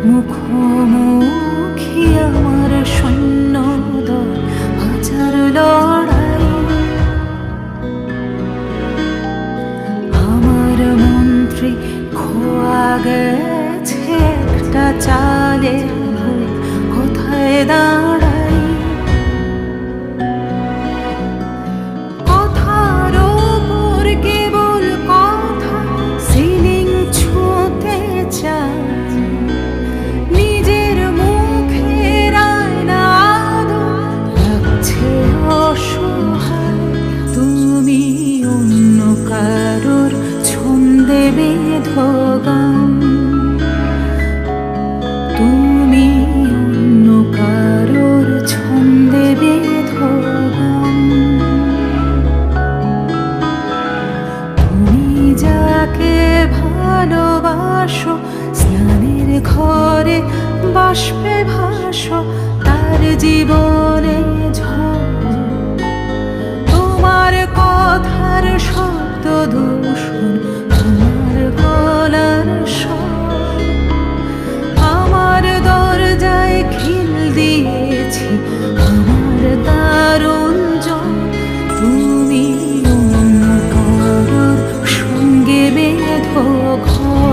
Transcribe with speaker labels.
Speaker 1: মুখোমুখি আমার সৈন্য দল, হাজার লড়াই। আমার মন্ত্রী খোয়া গেছে একটা চালের ভুল, কোথায় দাঁড়াই? কথার ওপর কেবল কথা, সিলিং ছুঁতে চাই। নিজের মুখের আয়না আদো লাগছে অসহায়। তুমি অন্য কারোর ছন্দে বেঁধো গান, তুমি অন্য কারোর ছন্দে বেঁধো গান। তুমি যাকে ভালোবাসো, স্নানের ঘরে বাষ্পে ভাসো, তার জীবনে ঝড়। তোমার কথার শব্দ দূষণ, তোমার গলার স্বর। আমার দরজায় খিল দিয়েছি, আমার দারুণ জ্বর। তুমি অন্য কারোর সঙ্গে বেঁধো ঘর।